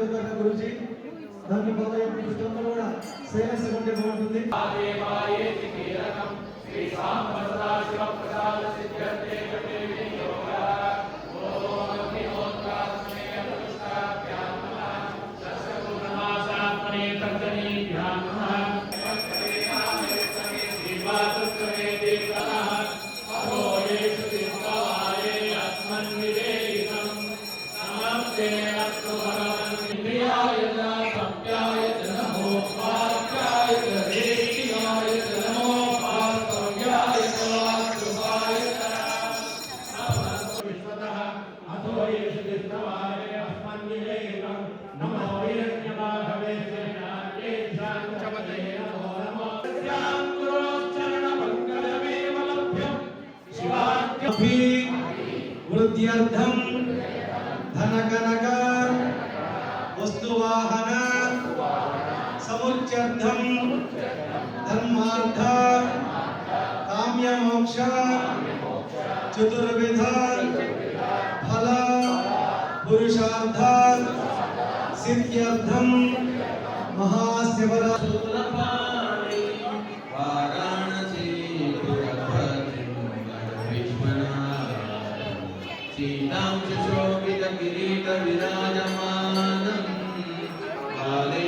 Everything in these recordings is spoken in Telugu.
చదువుతున్న గురించి దానికి మొదలై పుస్తకంలో కూడా సైలెన్స్ ఉంటే బాగుంటుంది. వృద్ధ్యర్థం ధనకనక వస్తువాహన సముచ్యర్థం ధర్మార్థ కామ్యమోక్ష చతుర్విధ ఫల పురుషార్థ సిద్ధ్యర్థం మహాశివరాత్రి सीतां च शोभित किरीट विराजमानं काले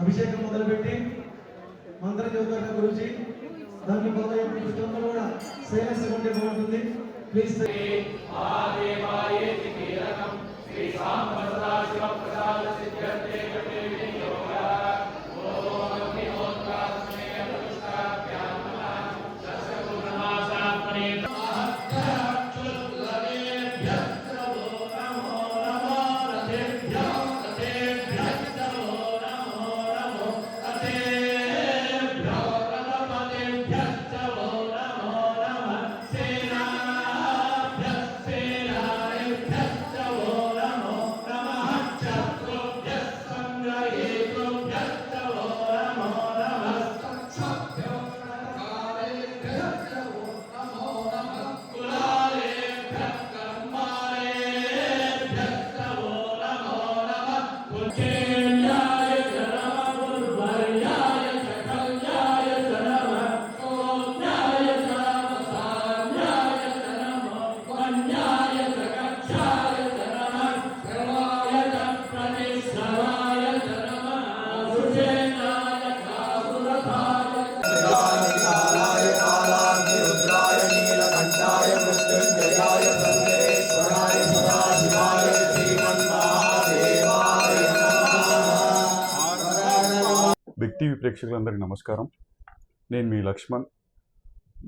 అభిషేకం మొదలుపెట్టి మంత్ర చదువుతున్న గురించి దానికి మొదలై పుస్తకంలో కూడా సైలెన్స్ ఉంటే బాగుంటుంది. ప్లీజ్ బిగ్ టీవీ ప్రేక్షకులందరికీ నమస్కారం. నేను మీ లక్ష్మణ్.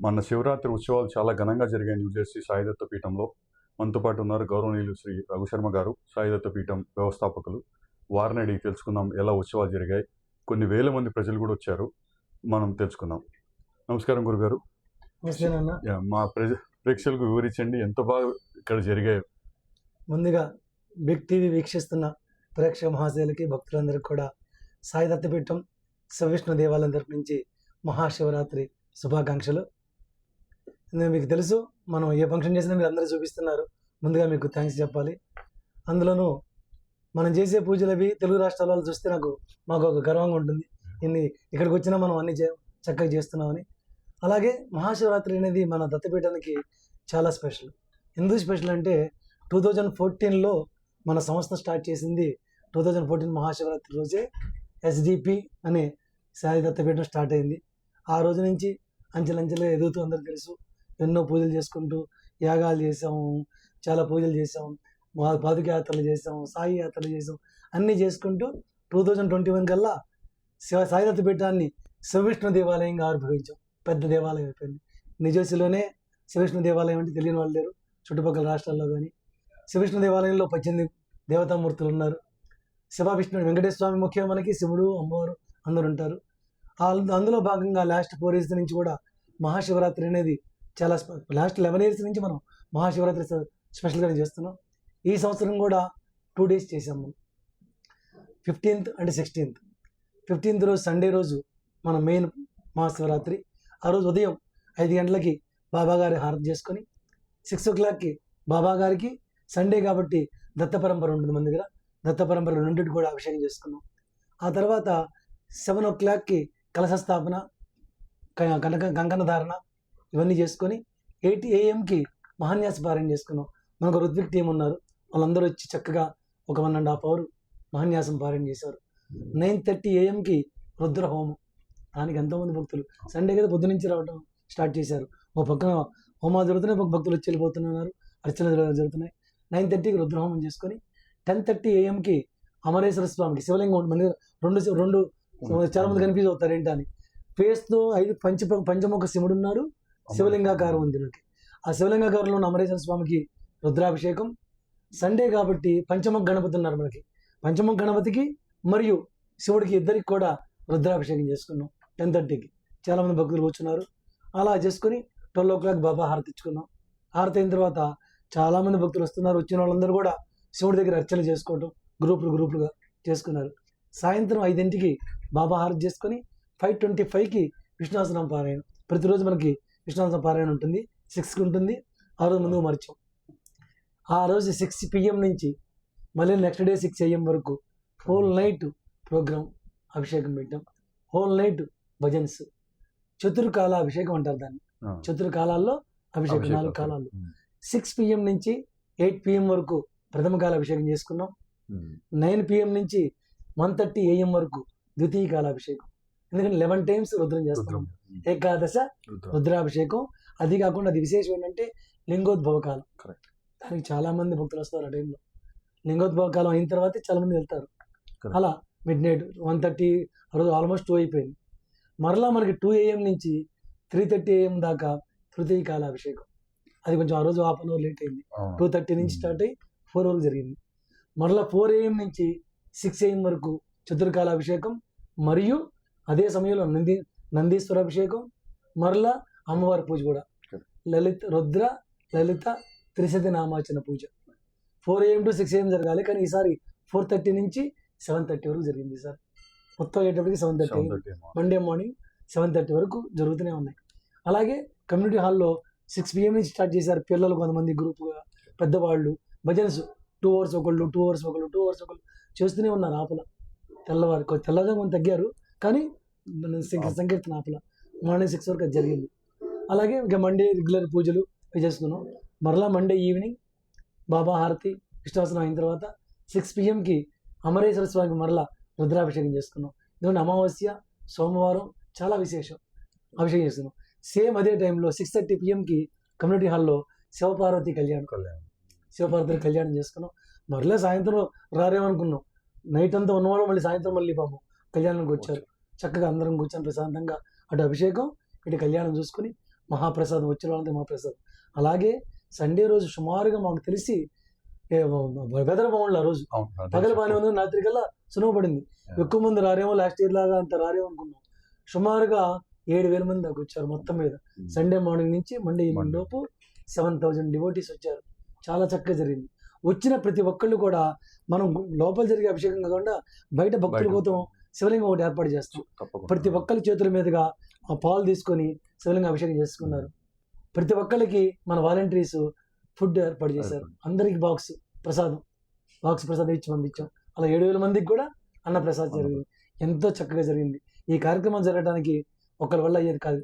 మన శివరాత్రి ఉత్సవాలు చాలా ఘనంగా జరిగాయి న్యూజెర్సీ సాయిదత్త పీఠంలో. మనతో పాటు ఉన్నారు గౌరవనీయులు శ్రీ రఘుశర్మ గారు, సాయిదత్త పీఠం వ్యవస్థాపకులు. వారిని అడిగి తెలుసుకుందాం ఎలా ఉత్సవాలు జరిగాయి. కొన్ని వేల మంది ప్రజలు కూడా వచ్చారు, మనం తెలుసుకుందాం. నమస్కారం గురుగారు. మా ప్రేక్షకులకు వివరించండి ఎంత బాగా ఇక్కడ జరిగాయి. ముందుగా బిగ్ టీవీ వీక్షిస్తున్న ప్రేక్షక మహాశయులకి భక్తులందరికీ కూడా సాయిదత్త పీఠం సవిష్ణు దేవాలయం తరపు నుంచి మహాశివరాత్రి శుభాకాంక్షలు. మీకు తెలుసు, మనం ఏ ఫంక్షన్ చేసినా మీరు అందరూ చూపిస్తున్నారు. ముందుగా మీకు థ్యాంక్స్ చెప్పాలి. అందులోనూ మనం చేసే పూజలు అవి తెలుగు రాష్ట్రాల వాళ్ళు చూస్తే మాకు ఒక గర్వంగా ఉంటుంది. ఇక్కడికి వచ్చినా మనం అన్ని చక్కగా చేస్తున్నామని. అలాగే మహాశివరాత్రి అనేది మన దత్తపీఠానికి చాలా స్పెషల్. ఎందుకు స్పెషల్ అంటే 2014లో మన సంస్థ స్టార్ట్ చేసింది. 2014 మహాశివరాత్రి రోజే ఎస్డిపి అనే సాయి దత్తపీఠం స్టార్ట్ అయింది. ఆ రోజు నుంచి అంచెలంచెలుగా ఎదుగుతూ అందరూ తెలుసు. ఎన్నో పూజలు చేసుకుంటూ యాగాలు చేసాము, చాలా పూజలు చేసాము, పాదయాత్రలు చేసాము, సాయి యాత్రలు చేసాం. అన్నీ చేసుకుంటూ 2021 కల్లా సాయి దత్తపీఠాన్ని సవిష్ణు దేవాలయంగా ఆవిర్భవించాం. పెద్ద దేవాలయం అయిపోయింది. న్యూజెర్సీలోనే శివవిష్ణు దేవాలయం అంటే తెలియని వాళ్ళు లేరు, చుట్టుపక్కల రాష్ట్రాల్లో కానీ. శివవిష్ణు దేవాలయంలో 18 దేవతామూర్తులు ఉన్నారు. శివ విష్ణుడు, వెంకటేశ్వర స్వామి ముఖ్యం, మనకి శివుడు అమ్మవారు అందరూ ఉంటారు. అందులో భాగంగా లాస్ట్ 4 years నుంచి కూడా మహాశివరాత్రి అనేది చాలా లాస్ట్ 11 years నుంచి మనం మహాశివరాత్రి స్పెషల్గా చేస్తున్నాం. ఈ సంవత్సరం కూడా 2 days చేసాము. 15th and 16th. 15th రోజు సండే రోజు మన మెయిన్ మహాశివరాత్రి. ఆ రోజు ఉదయం 5 గంటలకి బాబాగారి హారతి చేసుకొని 6 o'clockకి బాబాగారికి సండే కాబట్టి దత్త పరంపర ఉంటుంది మన దగ్గర, దత్త పరంపర రెండింటికి కూడా అభిషేకం చేసుకున్నాం. ఆ తర్వాత 7 o'clockకి కలశ స్థాపన, కంకణ ధారణ ఇవన్నీ చేసుకొని 8 AM మహాన్యాస పారాయణ చేసుకున్నాం. మనకు ఋత్విక్ టీం ఉన్నారు, వాళ్ళందరూ వచ్చి చక్కగా ఒక 1.5 hour మహాన్యాసం పారాయణ చేశారు. 9:30 AM రుద్ర హోమం. దానికి ఎంతోమంది భక్తులు సండే కదా పొద్దు నుంచి రావడం స్టార్ట్ చేశారు. ఒక పక్కన హోమాలు జరుగుతున్నాయి, ఒక భక్తులు వచ్చి వెళ్ళిపోతున్నారు, అర్చనలు జరుగుతున్నాయి. 9:30కి రుద్రహోమం చేసుకొని 10:30 AM అమరేశ్వర స్వామికి శివలింగం ఉంటుంది. రెండు చాలా మంది కన్ఫ్యూజ్ అవుతారు ఏంటని. ఫేస్తో 5 పంచముఖ శివుడు ఉన్నాడు, శివలింగాకారం ఉంది మనకి. ఆ శివలింగాకారంలో ఉన్న అమరేశ్వర స్వామికి రుద్రాభిషేకం. సండే కాబట్టి పంచముఖ గణపతి ఉన్నారు మనకి. పంచముఖ గణపతికి మరియు శివుడికి ఇద్దరికి కూడా రుద్రాభిషేకం చేసుకున్నాం 10:30కి. చాలామంది భక్తులు కూర్చున్నారు. అలా చేసుకొని 12 o'clock బాబా హారతి ఇచ్చుకున్నాం. హారతి అయిన తర్వాత చాలామంది భక్తులు వస్తున్నారు. వచ్చిన వాళ్ళందరూ కూడా శివుడి దగ్గర అర్చన చేసుకోవటం గ్రూపులుగా చేసుకున్నారు. సాయంత్రం 5ంటికి బాబా హారతి చేసుకొని 5:25కి విష్ణుసహస్రనామ పారాయణం. ప్రతిరోజు మనకి విష్ణుసహస్రనామ పారాయణ ఉంటుంది, 6కి ఉంటుంది. ఆ రోజు ముందుకు మర్చాం. ఆ రోజు 6 PM నుంచి మళ్ళీ నెక్స్ట్ డే 6 AM వరకు హోల్ నైట్ ప్రోగ్రామ్ అభిషేకం పెట్టాం. హోల్ నైట్ భజన్స్, చతుర్కాల అభిషేకం అంటారు దాన్ని. చతుర్కాలాల్లో అభిషేకం 4 కాలాలు. 6 PM నుంచి 8 PM వరకు ప్రథమ కాల అభిషేకం చేసుకున్నాం. 9 PM నుంచి 1:30 AM వరకు ద్వితీయ కాల అభిషేకం. ఎందుకంటే 11 times రుద్రం చేస్తున్నాం. ఏకాదశ రుద్రాభిషేకం. అది కాకుండా అది విశేషం ఏంటంటే లింగోద్భవ కాలం. దానికి చాలా మంది భక్తులు వస్తారు ఆ టైంలో. లింగోద్భవ కాలం అయిన తర్వాత చాలా మంది వెళ్తారు. అలా midnight 1:30 ఆ రోజు ఆల్మోస్ట్ 2 అయిపోయింది. మరలా మనకి 2 AM నుంచి 3:30 AM దాకా తృతీయ కాల అభిషేకం. అది కొంచెం ఆ రోజు 1/2 hour లేట్ అయింది. 2:30 నుంచి స్టార్ట్ అయ్యి 4 వరకు జరిగింది. మరలా 4 AM నుంచి 6 AM వరకు చతుర్కాల అభిషేకం మరియు అదే సమయంలో నందీశ్వర అభిషేకం, మరలా అమ్మవారి పూజ కూడా. రుద్ర లలిత త్రిశతి నామార్చన పూజ 4 AM to 6 AM జరగాలి, కానీ ఈసారి 4:30 నుంచి 7:30 వరకు జరిగింది. ఈసారి మొత్తం అయ్యేటప్పటికి 7:30 మండే మార్నింగ్ 7:30 వరకు జరుగుతూనే ఉన్నాయి. అలాగే కమ్యూనిటీ హాల్లో 6 PM నుంచి స్టార్ట్ చేశారు. పిల్లలు కొంతమంది గ్రూప్గా, పెద్దవాళ్ళు భజన్స్ 2 hours ఒకళ్ళు, 2 hours ఒకళ్ళు, 2 hours ఒకళ్ళు చేస్తూనే ఉన్నారు. ఆపల తెల్లగా కొంత తగ్గారు, కానీ సంకీర్తన ఆపల మార్నింగ్ 6 వరకు అది జరిగింది. అలాగే ఇంకా మండే రెగ్యులర్ పూజలు చేసుకున్నాం. మరలా మండే ఈవినింగ్ బాబా హారతి విష్ణుసహస్రనామం అయిన తర్వాత 6 PMకి అమరేశ్వర స్వామికి మరలా రుద్రాభిషేకం చేసుకున్నాం. ఎందుకంటే అమావాస్య సోమవారం చాలా విశేషం, అభిషేకం చేస్తున్నాం. సేమ్ అదే టైంలో 6:30 PMకి కమ్యూనిటీ హాల్లో శివపార్వతి కళ్యాణం చేసుకున్నాం. మరలా సాయంత్రం రారేమనుకున్నాం. నైట్ అంతా ఉన్నవాళ్ళు మళ్ళీ సాయంత్రం మళ్ళీ పాపం కళ్యాణానికి వచ్చారు. చక్కగా అందరం కూర్చొని ప్రశాంతంగా అటు అభిషేకం ఇటు కళ్యాణం చూసుకుని మహాప్రసాదం, వచ్చిన వాళ్ళంతా మహాప్రసాదం. అలాగే సండే రోజు సుమారుగా మాకు తెలిసి వెదర్ బాగుండు. ఆ రోజు పగల బాగానే ఉంది, రాత్రి కల్లా సులువు పడింది. ఎక్కువ మంది రారేమో, లాస్ట్ ఇయర్ లాగా అంత రారేమో అనుకున్నాం. సుమారుగా 7,000 మంది దాకా వచ్చారు మొత్తం మీద. సండే మార్నింగ్ నుంచి మండే ఈవినింగ్ లోపు 7,000 డివోటీస్ వచ్చారు. చాలా చక్కగా జరిగింది. వచ్చిన ప్రతి ఒక్కళ్ళు కూడా మనం లోపల జరిగే అభిషేకం కాకుండా బయట భక్తుల కోసం శివలింగం ఒకటి ఏర్పాటు చేస్తాం. ప్రతి ఒక్కరి చేతుల మీదుగా ఆ పాలు తీసుకొని శివలింగం అభిషేకం చేసుకున్నారు. ప్రతి ఒక్కరికి మన వాలంటీర్స్ ఫుడ్ ఏర్పాటు చేశారు. అందరికి బాక్స్ ప్రసాదం ఇచ్చి పంపించాం. అలా 7,000 మందికి కూడా అన్న ప్రసాదం జరిగింది. ఎంతో చక్కగా జరిగింది. ఈ కార్యక్రమం జరగడానికి ఒకరి వల్ల అయ్యేది కాదు.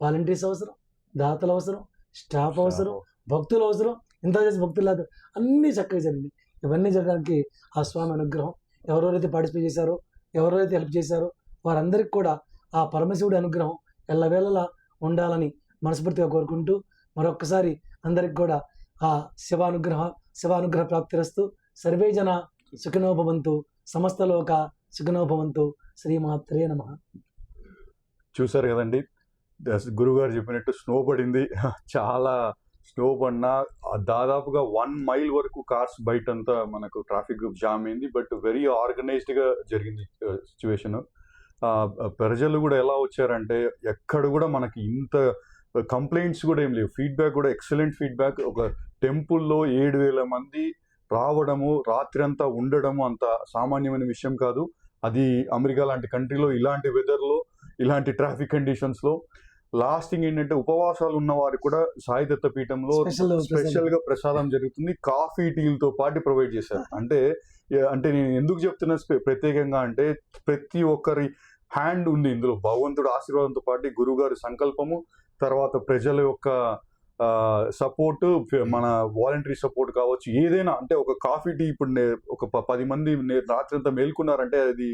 వాలంటీర్స్ అవసరం, దాతలు అవసరం, స్టాఫ్ అవసరం, భక్తులు అవసరం. ఇంత చేసి భక్తులు లేదు, అన్నీ చక్కగా జరిగింది. ఇవన్నీ జరగడానికి ఆ స్వామి అనుగ్రహం. ఎవరెవరైతే పార్టిసిపేట్ చేశారో, ఎవరెవరైతే హెల్ప్ చేశారో వారందరికీ కూడా ఆ పరమశివుడి అనుగ్రహం ఎల్లవేళలా ఉండాలని మనస్ఫూర్తిగా కోరుకుంటూ మరొక్కసారి అందరికి కూడా ఆ శివానుగ్రహ ప్రాప్తిరస్తు. సర్వే జన సుఖినో భవంతు, సమస్త లోక సుఖినో భవంతు. శ్రీమాత్రే నమః. చూశారు కదండి, గురుగారు చెప్పినట్టు స్నో పడింది. చాలా స్నో పడినా దాదాపుగా 1 మైల్ వరకు కార్స్ బయటంతా మనకు ట్రాఫిక్ జామ్ అయింది. బట్ వెరీ ఆర్గనైజ్డ్గా జరిగింది సిచ్యువేషన్. ప్రజలు కూడా ఎలా వచ్చారంటే ఎక్కడ కూడా మనకి ఇంత కంప్లైంట్స్ కూడా ఏం లేవు. ఫీడ్బ్యాక్ కూడా ఎక్సలెంట్ ఫీడ్బ్యాక్. ఒక టెంపుల్లో 7,000 మంది రావడము, రాత్రి అంతా ఉండడము అంత సామాన్యమైన విషయం కాదు. అది అమెరికా లాంటి కంట్రీలో, ఇలాంటి వెదర్లో, ఇలాంటి ట్రాఫిక్ కండిషన్స్లో. లాస్ట్ థింగ్ ఏంటంటే ఉపవాసాలు ఉన్న వారికి కూడా సాయి దత్తపీఠంలో స్పెషల్గా ప్రసాదం జరుగుతుంది. కాఫీ టీలతో పాటు ప్రొవైడ్ చేశారు. అంటే నేను ఎందుకు చెప్తున్నా ప్రత్యేకంగా అంటే ప్రతి ఒక్కరి హ్యాండ్ ఉంది ఇందులో. భగవంతుడు ఆశీర్వాదంతో పాటు గురుగారి సంకల్పము, తర్వాత ప్రజల యొక్క సపోర్ట్, మన వాలంటరీ సపోర్ట్ కావచ్చు, ఏదైనా. అంటే ఒక కాఫీ టీ ఇప్పుడు ఒక 10 మంది రాత్రి అంతా మేల్కొన్నారంటే అది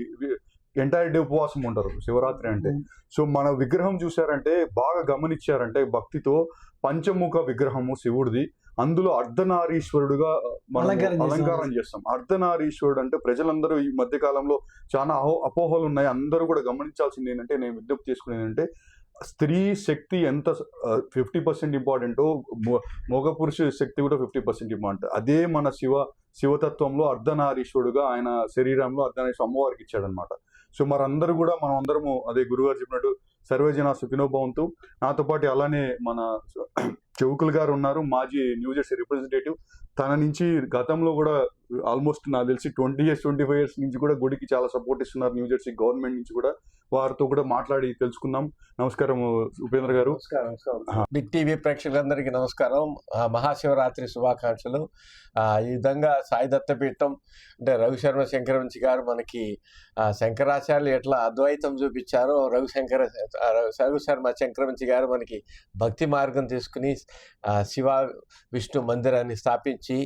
ఎంటైర్ డే ఉపవాసం ఉంటారు శివరాత్రి అంటే. సో మన విగ్రహం చూసారంటే బాగా గమనించారంటే భక్తితో పంచముఖ విగ్రహము శివుడిది. అందులో అర్ధనారీశ్వరుడుగా మనం అలంకారం చేస్తాం. అర్ధనారీశ్వరుడు అంటే ప్రజలందరూ ఈ మధ్య కాలంలో చాలా అపోహలు ఉన్నాయి. అందరూ కూడా గమనించాల్సింది ఏంటంటే, నేను విజ్ఞప్తి చేసుకునేది ఏంటంటే, స్త్రీ శక్తి ఎంత 50% ఇంపార్టెంటో మగ పురుష శక్తి కూడా 50% ఇంపార్టెంట్. అదే మన శివతత్వంలో అర్ధనారీశ్వరుడుగా ఆయన శరీరంలో అర్ధనారీశ్వరు అమ్మవారికి ఇచ్చాడనమాట. సో మనందరూ కూడా మనం అందరము అదే గురుగారు చెప్పినట్టు సర్వేజన సుఖినో భవంతు. నాతో పాటు అలానే మన చౌకుల్ గారు ఉన్నారు, మాజీ న్యూజెర్సీ రిప్రజెంటేటివ్. తన నుంచి గతంలో కూడా ఆల్మోస్ట్ నాకు తెలిసి 20 years 25 years నుంచి కూడా గుడికి చాలా సపోర్ట్ ఇస్తున్నారు న్యూజెర్సీ గవర్నమెంట్ నుంచి కూడా. వారితో కూడా మాట్లాడి తెలుసుకుందాం. నమస్కారం ఉపేంద్ర గారు. బిగ్ టీవీ ప్రేక్షకులందరికీ నమస్కారం. మహాశివరాత్రి శుభాకాంక్షలు. ఈ విధంగా సాయి దత్తపీఠం అంటే రవిశర్మ శంకరవంశి గారు మనకి శంకరాచార్యులు ఎట్లా అద్వైతం చూపించారో రవిశర్మ శంకరవంశి గారు మనకి భక్తి మార్గం తీసుకుని శివ విష్ణు మందిరాన్ని స్థాపించి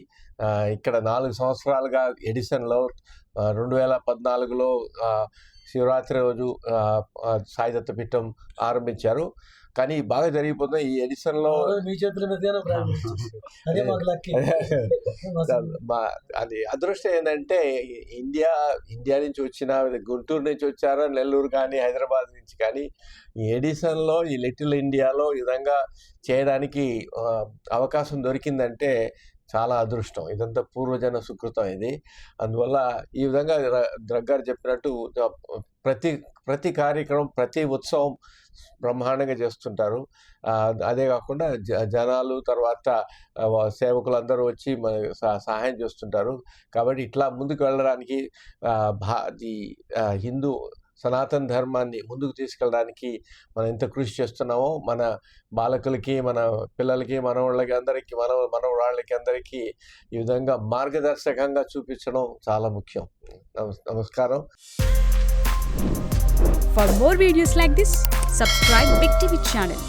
ఇక్కడ 4 సంవత్సరాలుగా ఎడిసన్లో 2014లో శివరాత్రి రోజు సాయి దత్తపీఠం ఆరంభించారు. కానీ బాగా జరిగిపోతుంది ఈ ఎడిసన్లో. అది అదృష్టం ఏంటంటే ఇండియా నుంచి వచ్చిన, గుంటూరు నుంచి వచ్చారో, నెల్లూరు కానీ హైదరాబాద్ నుంచి కానీ, ఈ ఎడిసన్లో ఈ లిటిల్ ఇండియాలో ఈ విధంగా చేయడానికి అవకాశం దొరికిందంటే చాలా అదృష్టం. ఇదంతా పూర్వజన సుకృతం ఇది. అందువల్ల ఈ విధంగా ద్రగ్గారు చెప్పినట్టు ప్రతి కార్యక్రమం, ప్రతి ఉత్సవం బ్రహ్మాండంగా చేస్తుంటారు. అదే కాకుండా జనాలు తర్వాత సేవకులందరూ వచ్చి సహాయం చేస్తుంటారు. కాబట్టి ఇట్లా ముందుకు వెళ్ళడానికి హిందూ సనాతన ధర్మాన్ని ముందుకు తీసుకెళ్ళడానికి మనం ఎంత కృషి చేస్తున్నామో, మన బాలకులకి, మన పిల్లలకి, మనవాళ్ళకి అందరికీ, మనవరాళ్ళకి అందరికీ ఈ విధంగా మార్గదర్శకంగా చూపించడం చాలా ముఖ్యం. నమస్కారం. For more videos like this, subscribe Big TV channel.